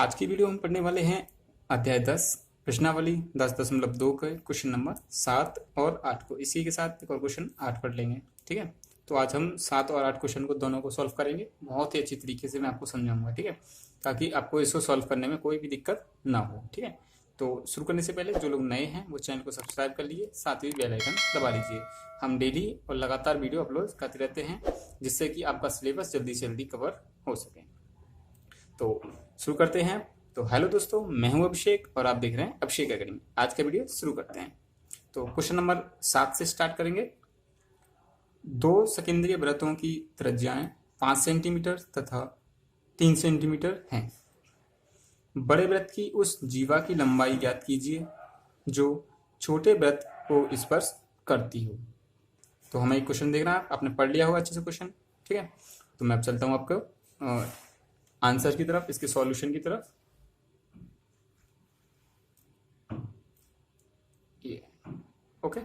आज की वीडियो हम पढ़ने वाले हैं अध्याय 10 प्रश्नावली 10.2 के क्वेश्चन नंबर 7 और 8 को। इसी के साथ एक और क्वेश्चन 8 पढ़ लेंगे। ठीक है, तो आज हम 7 और 8 क्वेश्चन को दोनों को सॉल्व करेंगे। बहुत ही अच्छी तरीके से मैं आपको समझाऊंगा, ठीक है, ताकि आपको इसको सॉल्व करने में कोई भी दिक्कत ना हो। ठीक है, तो शुरू करने से पहले जो लोग नए हैं वो चैनल को सब्सक्राइब कर लीजिए, साथ ही बेल आइकन दबा लीजिए। हम डेली और लगातार वीडियो अपलोड करते रहते हैं, जिससे कि आपका सिलेबस जल्दी से जल्दी कवर हो सके। तो शुरू करते हैं। तो हेलो दोस्तों, मैं हूं अभिषेक और आप देख रहे हैं अभिषेक एकेडमी। आज का वीडियो शुरू करते हैं। तो क्वेश्चन नंबर 7 से स्टार्ट करेंगे। दो सकेंद्रीय वृत्तों की त्रिज्याएं 5 सेंटीमीटर तथा 3 सेंटीमीटर हैं। बड़े वृत्त की उस जीवा की लंबाई ज्ञात कीजिए जो छोटे वृत्त को स्पर्श करती हो। तो हमें एक क्वेश्चन देखना है, आपने पढ़ लिया होगा अच्छे से क्वेश्चन। ठीक है, तो मैं अब चलता हूं आपको आंसर की तरफ, इसके सॉल्यूशन की तरफ। ये ओके,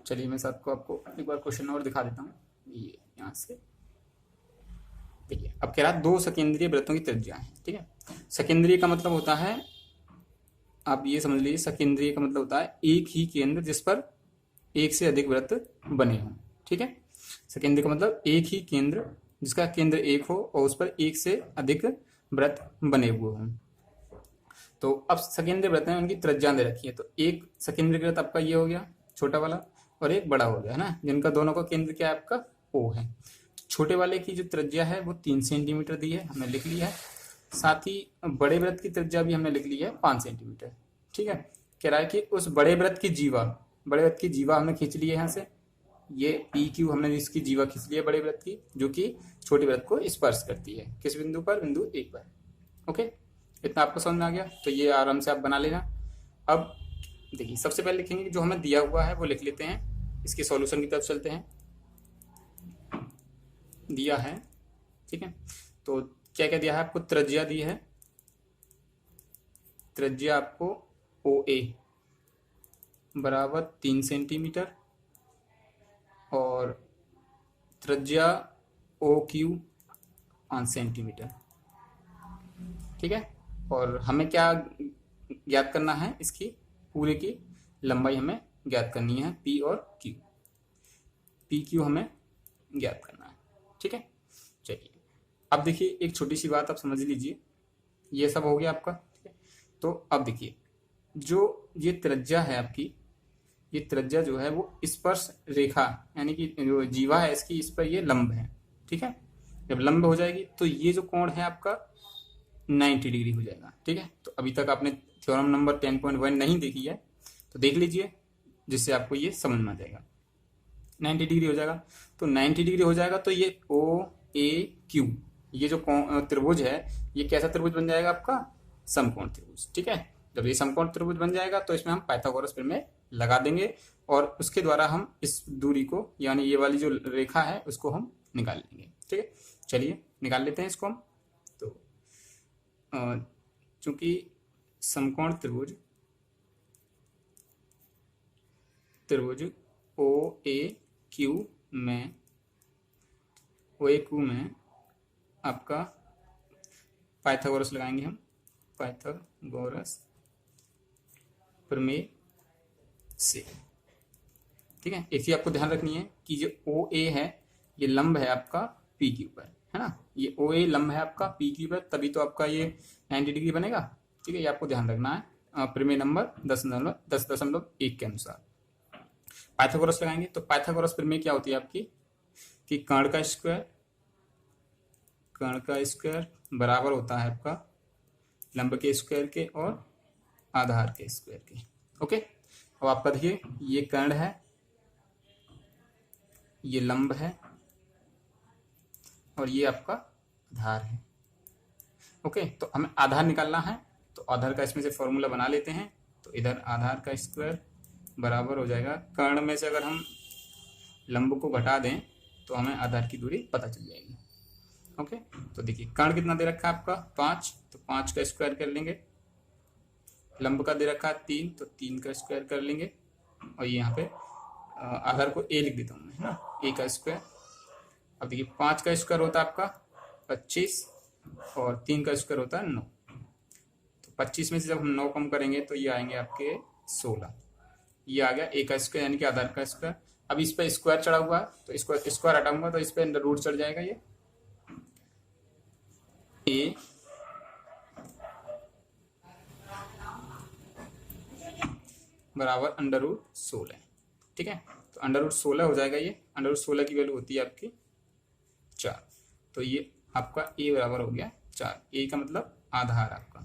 चलिए मैं आपको एक बार क्वेश्चन और दिखा देता हूँ। ये यहाँ से देखिए, अब कह रहा है दो सकेंद्रीय वृत्तों की त्रिज्या है। ठीक है, सकेंद्रीय का मतलब होता है, आप ये समझ लीजिए, सकेंद्रीय का मतलब होता है एक ही केंद्र जिस पर एक से अधिक वृत्त बने हों। ठीक है, सकेंद्रीय का मतलब एक ही केंद्र जिसका केंद्र एक हो और उस पर एक से अधिक वृत्त बने हुए हों। तो अब सकेंद्रीय वृत्त हैं, उनकी त्रिज्या दे रखी है। तो एक सकेंद्रीय वृत्त आपका ये हो गया छोटा वाला, और एक बड़ा हो गया है ना, जिनका दोनों का केंद्र क्या है, आपका O है। छोटे वाले की जो त्रिज्या है वो 3 सेंटीमीटर दी है, हमने लिख लिया है। साथ ही बड़े वृत्त की त्रिज्या भी हमने लिख ली है 5 सेंटीमीटर। ठीक है, कह रहा है कि उस बड़े वृत्त की जीवा हमने खींच ली है यहाँ से। ये PQ हमने इसकी जीवा खींच ली है बड़े वृत्त की, जो कि छोटे वृत्त को स्पर्श करती है। किस बिंदु पर? बिंदु 1 पर। ओके, इतना आपको समझ में आ गया। तो ये आराम से आप बना लेना। अब देखिए, सबसे पहले लिखेंगे कि जो हमें दिया हुआ है वो लिख लेते हैं। इसके सॉल्यूशन की तरफ चलते हैं। दिया है, ठीक है, तो क्या क्या दिया है आपको? त्रिज्या दी है, त्रिज्या आपको OA बराबर 3 सेंटीमीटर और त्रिज्या OQ 5 सेंटीमीटर। ठीक है, और हमें क्या ज्ञात करना है? इसकी पूरे की लंबाई हमें ज्ञात करनी है, P और Q। PQ हमें ज्ञात करना है। ठीक है, चलिए अब देखिए, एक छोटी सी बात आप समझ लीजिए। ये सब हो गया आपका। ठीक है, तो अब देखिए, जो ये त्रिज्या है आपकी, ये त्रिज्या जो है वो स्पर्श रेखा, यानी कि जो जीवा है इसकी, इस पर ये लंब है। ठीक है, जब लंब हो जाएगी तो ये जो कोण है आपका 90 डिग्री हो जाएगा। ठीक है, तो अभी तक आपने थ्योरम नंबर 10.1 नहीं देखी है तो देख लीजिए, जिससे आपको ये समझ में आ जाएगा। 90 डिग्री हो जाएगा, तो 90 डिग्री हो जाएगा तो ये OAQ, ये जो त्रिभुज है, ये कैसा त्रिभुज बन जाएगा? आपका समकोण त्रिभुज। ठीक है, जब ये समकोण त्रिभुज बन जाएगा तो इसमें हम पाइथागोरस प्रमेय लगा देंगे और उसके द्वारा हम इस दूरी को, यानी ये वाली जो रेखा है, उसको हम निकाल लेंगे। ठीक है, चलिए निकाल लेते हैं इसको हम। तो चूंकि समकोण त्रिभुज OAQ में आपका पाइथागोरस लगाएंगे हम, पाइथागोरस प्रमेय से। ठीक है, एक चीज आपको ध्यान रखनी है कि जो OA है ये लंब है आपका PQ पर, है ना। ये OA लंब है आपका PQ पर, तभी तो आपका ये 90 डिग्री बनेगा। ठीक है, ये आपको ध्यान रखना है प्रमेय नंबर 10.1 के अनुसार। पाइथागोरस लगाएंगे तो पाइथागोरस प्रमेय क्या होती है आपकी, कि कर्ण का स्क्वायर बराबर होता है आपका लंब के स्क्वायर के और आधार के स्क्वायर के। ओके, अब आपका देखिए, ये कर्ण है, ये लंब है और ये आपका आधार है। ओके, तो हमें आधार निकालना है, तो आधार का इसमें से फॉर्मूला बना लेते हैं। तो इधर आधार का स्क्वायर बराबर हो जाएगा, कर्ण में से अगर हम लंब को घटा दें तो हमें आधार की दूरी पता चल जाएगी। ओके, तो देखिए, कर्ण कितना दे रखा है आपका 5, तो 5 का स्क्वायर कर लेंगे। लंब का दे रखा है 3, तो 3 का स्क्वायर कर लेंगे। और ये यहाँ पे आधार को A लिख देता हूँ मैं, है ना, A का स्क्वायर। अब देखिए, 5 का स्क्वायर होता है आपका 25 और 3 का स्क्वायर होता है 9। 25 में से जब हम 9 कम करेंगे तो ये आएंगे आपके 16। ये आ गया a का स्क्वायर यानी कि आधार का स्क्वायर। अब इस पर स्क्वायर चढ़ा हुआ है तो इसको स्क्वायर हटाऊंगा तो इस पर अंडर रूट चढ़ जाएगा। ये a बराबर अंडर रूट 16। ठीक है, तो अंडर रूट 16 हो जाएगा। ये अंडर रूट 16 की वैल्यू होती है आपकी 4। तो ये आपका a बराबर हो गया 4। a का मतलब आधार आपका।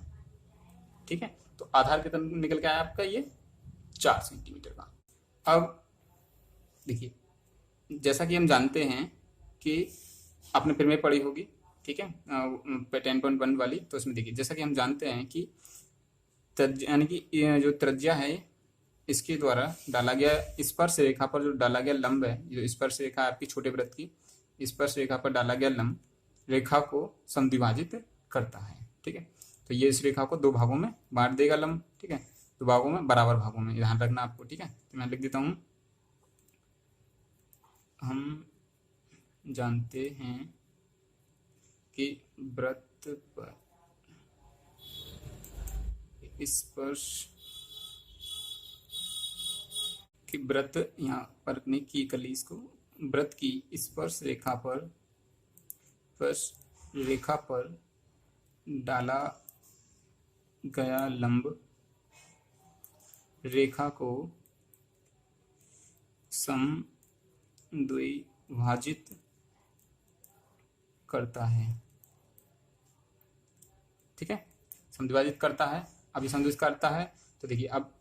ठीक है, तो आधार कितना निकल के आया आपका ये 4 सेंटीमीटर का। अब देखिए, जैसा कि हम जानते हैं कि आपने फिर में पढ़ी होगी, ठीक है, 10.1 वाली, तो इसमें देखिए जैसा कि हम जानते हैं कि यानी कि जो त्रिज्या है इसके द्वारा डाला गया स्पर्श रेखा पर जो डाला गया लंब है, जो स्पर्श रेखा है आपकी छोटे वृत्त की स्पर्श रेखा पर डाला गया लंब रेखा को समद्विभाजित करता है। ठीक है, तो ये इस रेखा को 2 भागों में बांट देगा लंब। ठीक है, 2 भागों में, बराबर भागों में, ध्यान रखना आपको। ठीक है, तो मैं लिख देता हूँ, हम जानते हैं कि वृत्त पर स्पर्श की वृत्त यहाँ पर नहीं की कली इसको वृत्त की स्पर्श रेखा पर डाला गया लंब रेखा को समद्विभाजित करता है। ठीक है, समद्विभाजित करता है। अब ये समद्विभाजित करता है तो देखिए, अब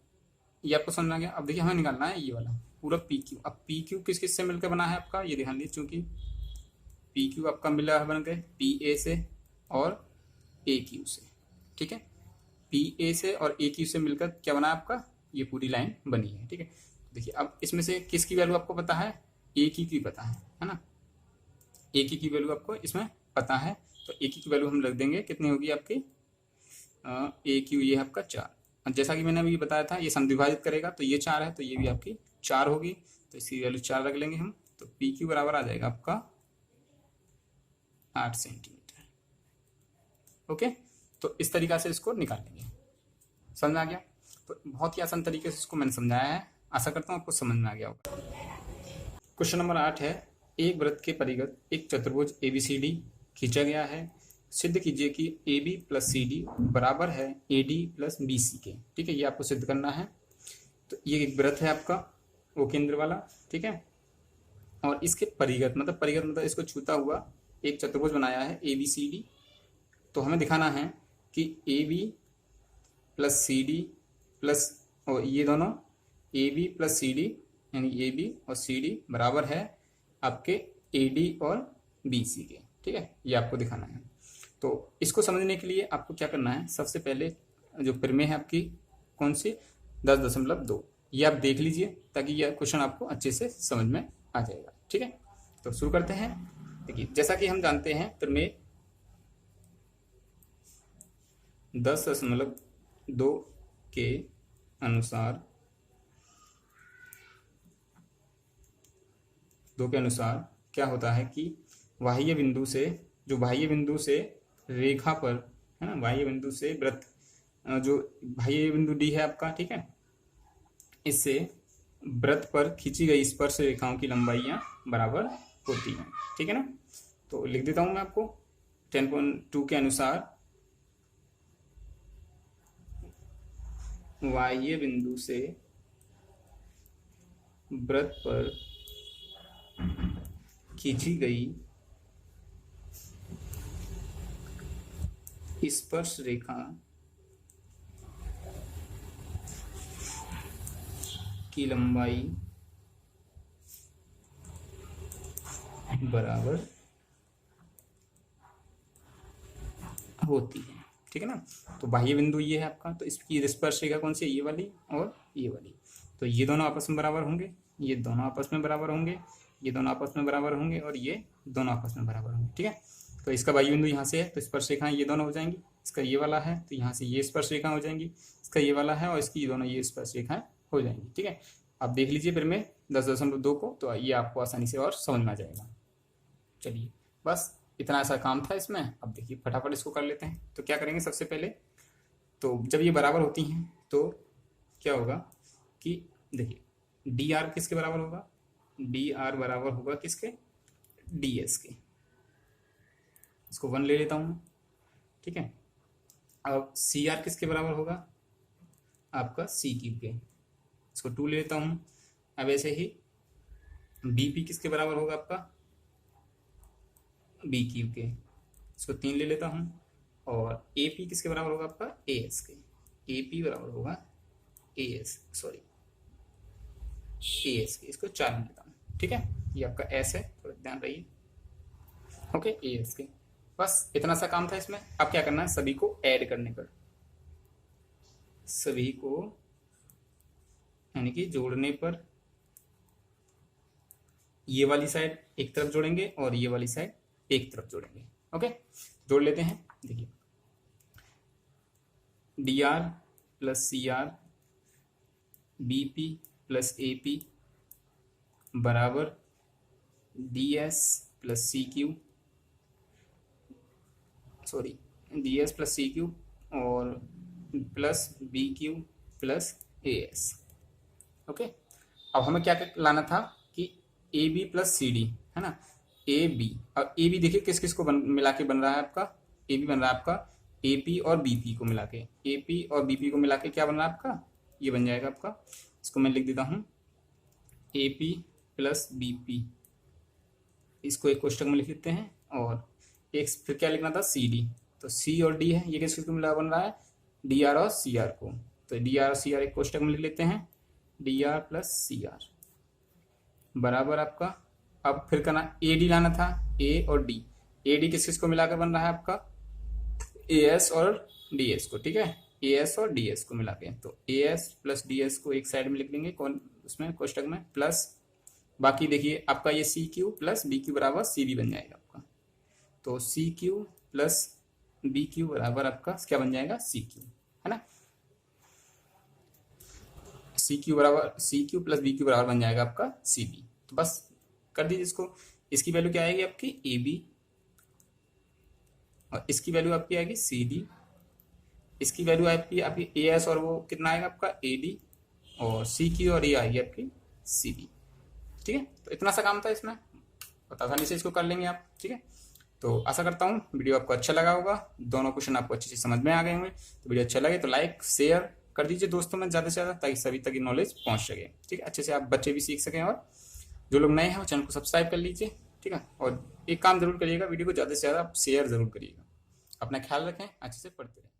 ये आपको समझ में आ गया। अब देखिए, हमें निकालना है ये वाला पूरा पी क्यू। अब पी क्यू किस किस से मिलकर बना है आपका, ये ध्यान दीजिए, चूंकि पी क्यू आपका मिला है बन गए पी ए से और ए क्यू से। ठीक है, पी ए से और ए क्यू से मिलकर क्या बना है आपका, ये पूरी लाइन बनी है। ठीक है, देखिए अब इसमें से किसकी वैल्यू आपको पता है, ए की पता है ना। ए की वैल्यू आपको इसमें पता है, तो ए की वैल्यू हम रख देंगे, कितनी होगी आपकी, ए क्यू ये है आपका 4। जैसा कि मैंने अभी बताया था, ये समद्विभाजित करेगा तो ये 4 है, तो ये भी आपकी 4 होगी, तो इसकी वैल्यू 4 रख लेंगे हम। तो पी क्यू बराबर आ जाएगा आपका 8 सेंटीमीटर। ओके, तो इस तरीका से इसको निकाल लेंगे। समझ में आ गया? तो बहुत ही आसान तरीके से इसको मैंने समझाया है, आशा करता हूँ आपको समझ में आ गया होगा। क्वेश्चन नंबर 8 है, एक वृत्त के परिगत एक चतुर्भुज ABCD खींचा गया है। सिद्ध कीजिए कि AB प्लस CD बराबर है AD प्लस BC के। ठीक है, ये आपको सिद्ध करना है। तो ये एक वृत्त है आपका वो केंद्र वाला। ठीक है, और इसके परिगत मतलब इसको छूता हुआ एक चतुर्भुज बनाया है ABCD। तो हमें दिखाना है कि AB प्लस CD प्लस, और ये दोनों AB प्लस CD यानी AB और CD बराबर है आपके AD और BC के। ठीक है, ये आपको दिखाना है। तो इसको समझने के लिए आपको क्या करना है, सबसे पहले जो प्रमेय है आपकी कौन सी, 10.2, ये आप देख लीजिए ताकि यह क्वेश्चन आपको अच्छे से समझ में आ जाएगा। ठीक है, तो शुरू करते हैं। देखिए, जैसा कि हम जानते हैं प्रमेय 10.2 के अनुसार क्या होता है कि बाह्य बिंदु से रेखा पर है ना, बाह्य बिंदु से वृत्त, जो बाह्य बिंदु डी है आपका, ठीक है, इससे वृत्त पर खींची गई स्पर्श रेखाओं की लंबाइयां बराबर होती हैं। ठीक है ना, तो लिख देता हूं मैं आपको 10.2 के अनुसार बाह्य बिंदु से वृत्त पर खींची गई स्पर्श रेखा की लंबाई बराबर होती है। ठीक है ना, तो बाह्य बिंदु ये है आपका, तो इसकी स्पर्श रेखा कौन सी है, ये वाली और ये वाली। तो ये दोनों आपस में बराबर होंगे, ये दोनों आपस में बराबर होंगे, ये दोनों आपस में बराबर होंगे और ये दोनों आपस में बराबर होंगे। ठीक है, तो इसका बाह्य बिंदु यहाँ से है तो स्पर्श रेखाएं ये दोनों हो जाएंगी। इसका ये वाला है तो यहाँ से ये स्पर्श रेखाएं हो जाएंगी, इसका ये वाला है और इसकी ये दोनों ये स्पर्श रेखाएं हो जाएंगी। ठीक है, आप देख लीजिए फिर में 10.2 को, तो ये आपको आसानी से और समझ में आ जाएगा। चलिए, बस इतना ऐसा काम था इसमें। अब देखिए फटाफट इसको कर लेते हैं। तो क्या करेंगे, सबसे पहले तो जब ये बराबर होती हैं तो क्या होगा कि देखिए डी आर किसके बराबर होगा, डी आर बराबर होगा किसके, डी एस के। इसको 1 ले लेता हूँ, ठीक है। अब सी आर किसके बराबर होगा, आपका सी क्यूब के, इसको 2 ले लेता हूँ। अब ऐसे ही बी पी किसके बराबर होगा, आपका बी क्यूब के, इसको 3 ले लेता हूँ। और ए पी किसके बराबर होगा, आपका ए एस के, ए पी बराबर होगा A S, sorry A S के, इसको 4 ले लेता हूँ, ठीक है। ये आपका एस है, थोड़ा ध्यान रहिए, ओके, ए एस के। बस इतना सा काम था इसमें। अब क्या करना है, सभी को ऐड करने पर, सभी को यानी कि जोड़ने पर ये वाली साइड एक तरफ जोड़ेंगे और ये वाली साइड एक तरफ जोड़ेंगे, ओके। जोड़ लेते हैं, देखिए D R plus C R B P plus A P बराबर D S plus C Q, sorry D S plus C Q और plus B Q plus A S, okay. अब हमें क्या लाना था कि A B plus C D, है ना, ए बी। अब ए बी देखिए किस किस को मिला के बन रहा है आपका, ए बी बन रहा है आपका ए पी और बी पी को मिला के, ए पी और बी पी को मिला के क्या बन रहा है आपका, ये बन जाएगा आपका, इसको मैं लिख देता हूँ A P plus B P, इसको एक कोष्टक में लिख देते हैं। और एक फिर क्या लिखना था, सी डी, तो सी और डी है, ये किस किस को मिला बन रहा है, डी आर और सी आर को, तो डी आर और सी आर एक कोष्टक में लिख लेते हैं, D R plus C R बराबर आपका, अब फिर करना ए डी लाना था, ए और डी, ए डी किस किस को मिलाकर बन रहा है आपका, ए एस और डी एस को, ठीक है, ए एस और डी एस को मिला के, तो A S plus D S को एक साइड में लिख लेंगे, कौन उसमें कोष्टक में, प्लस बाकी देखिए आपका ये C Q plus B Q बराबर सी बी बन जाएगा आपका, तो C Q plus B Q बराबर आपका क्या बन जाएगा, सी क्यू, है ना, सी क्यू बराबर C Q plus B Q बराबर बन जाएगा आपका सी बी। तो बस कर दीजिए इसको, इसकी वैल्यू क्या आएगी आपकी ए बी और इसकी वैल्यू आपकी आएगी सी डी, इसकी वैल्यू आपकी आपकी ए एस और वो कितना आएगा आपका ए डी, और सी क्यू और ये आएगी आपकी सी डी, ठीक है। तो इतना सा काम था इसमें, बहुत आसानी से इसको कर लेंगे आप, ठीक है। तो आशा करता हूँ वीडियो आपको अच्छा लगा होगा, दोनों क्वेश्चन आपको अच्छे से समझ में आ गए होंगे। तो वीडियो अच्छा लगे तो लाइक शेयर कर दीजिए दोस्तों में ज़्यादा से ज़्यादा, ताकि सभी तक नॉलेज पहुँच सके, ठीक है, अच्छे से आप बच्चे भी सीख सकें। और जो लोग नए हैं वो चैनल को सब्सक्राइब कर लीजिए, ठीक है। और एक काम जरूर करिएगा, वीडियो को ज़्यादा से ज़्यादा आप शेयर जरूर करिएगा। अपना ख्याल रखें, अच्छे से पढ़ते रहें।